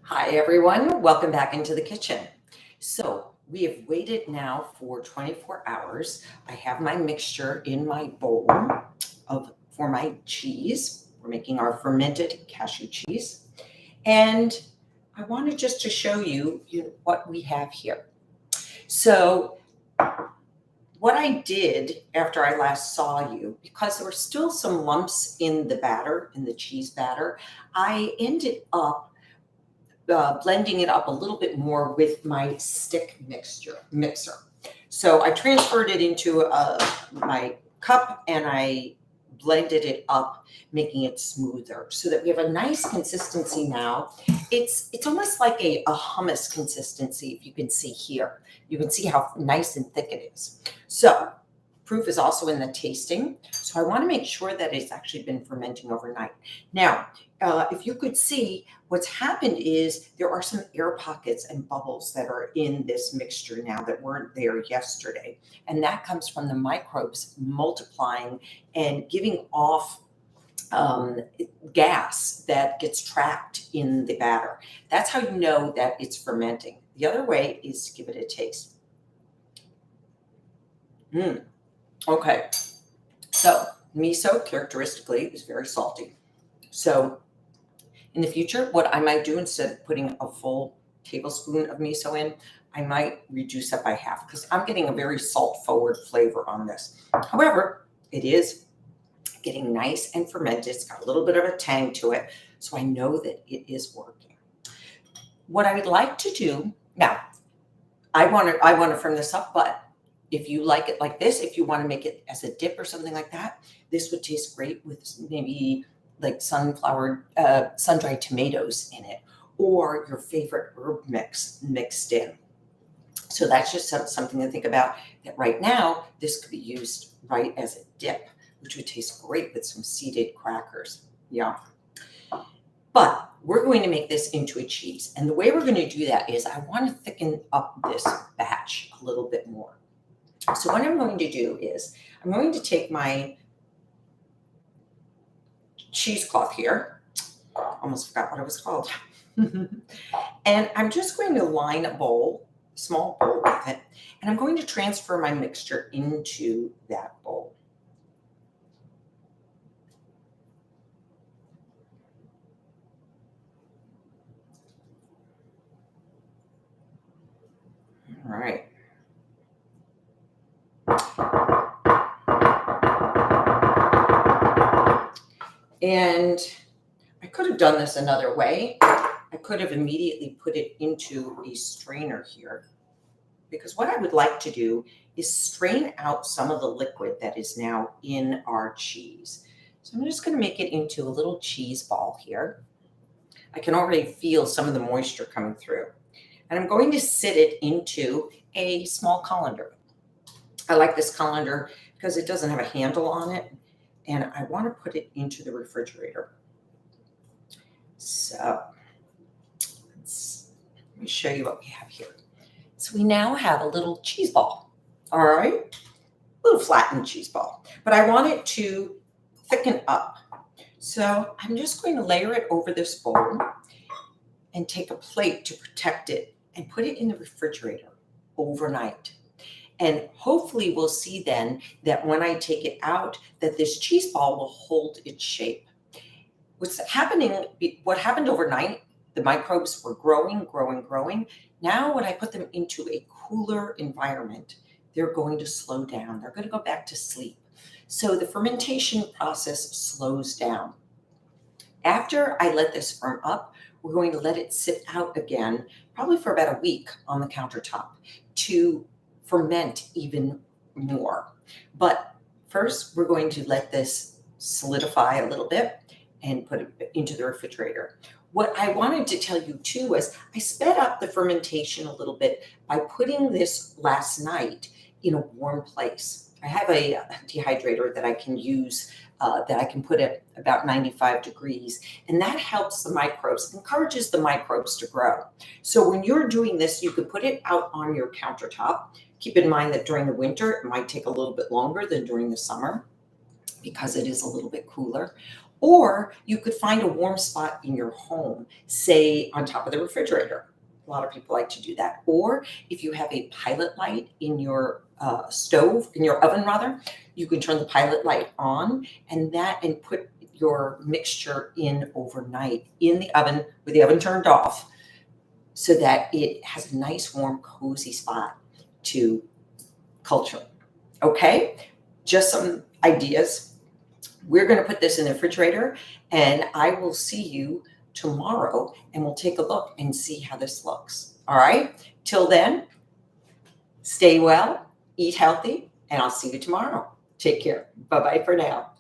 Hi, everyone. Welcome back into the kitchen. So we have waited now for 24 hours. I have my mixture in my bowl for my cheese. We're making our fermented cashew cheese. And I wanted just to show you what we have here. So what I did after I last saw you, because there were still some lumps in the batter, in the cheese batter, I ended up blending it up a little bit more with my stick mixer. So I transferred it into my cup and I blended it up, making it smoother so that we have a nice consistency now. It's almost like a hummus consistency, if you can see here. You can see how nice and thick it is. So proof is also in the tasting. So I want to make sure that it's actually been fermenting overnight. Now, if you could see, what's happened is there are some air pockets and bubbles that are in this mixture now that weren't there yesterday. And that comes from the microbes multiplying and giving off gas that gets trapped in the batter. That's how you know that it's fermenting. The other way is to give it a taste. Okay, so miso characteristically is very salty. So in the future, what I might do instead of putting a full tablespoon of miso in, I might reduce that by half because I'm getting a very salt forward flavor on this. However, it is getting nice and fermented. It's got a little bit of a tang to it. So I know that it is working. What I would like to do now, I want to firm this up, but if you like it like this, if you want to make it as a dip or something like that, this would taste great with maybe like sun-dried tomatoes in it, or your favorite herb mix mixed in. So that's just something to think about, that right now, this could be used right as a dip, which would taste great with some seeded crackers. Yeah. But we're going to make this into a cheese. And the way we're going to do that is I want to thicken up this batch a little bit more. So what I'm going to do is I'm going to take my cheesecloth here. Almost forgot what it was called. And I'm just going to line a bowl, small bowl with it, and I'm going to transfer my mixture into that bowl. All right. And I could have done this another way. I could have immediately put it into a strainer here, because what I would like to do is strain out some of the liquid that is now in our cheese. So I'm just going to make it into a little cheese ball here. I can already feel some of the moisture coming through. And I'm going to sit it into a small colander. I like this colander because it doesn't have a handle on it, and I want to put it into the refrigerator. So let me show you what we have here. So we now have a little cheese ball, all right? A little flattened cheese ball, but I want it to thicken up. So I'm just going to layer it over this bowl and take a plate to protect it and put it in the refrigerator overnight. And hopefully we'll see then that when I take it out, that this cheese ball will hold its shape. What happened overnight, the microbes were growing. Now when I put them into a cooler environment, they're going to slow down. They're going to go back to sleep. So the fermentation process slows down. After I let this firm up, we're going to let it sit out again, probably for about a week on the countertop to ferment even more. But first, we're going to let this solidify a little bit and put it into the refrigerator. What I wanted to tell you too was I sped up the fermentation a little bit by putting this last night in a warm place. I have a dehydrator that I can use that I can put at about 95 degrees, and that helps the microbes, encourages the microbes to grow. So when you're doing this, you could put it out on your countertop. Keep in mind that during the winter, it might take a little bit longer than during the summer because it is a little bit cooler. Or you could find a warm spot in your home, say on top of the refrigerator. A lot of people like to do that. Or if you have a pilot light in your stove, in your oven rather, you can turn the pilot light on and put your mixture in overnight in the oven with the oven turned off so that it has a nice, warm, cozy spot to culture. Okay? Just some ideas. We're going to put this in the refrigerator and I will see you tomorrow and we'll take a look and see how this looks. All right? Till then, stay well, eat healthy, and I'll see you tomorrow. Take care. Bye-bye for now.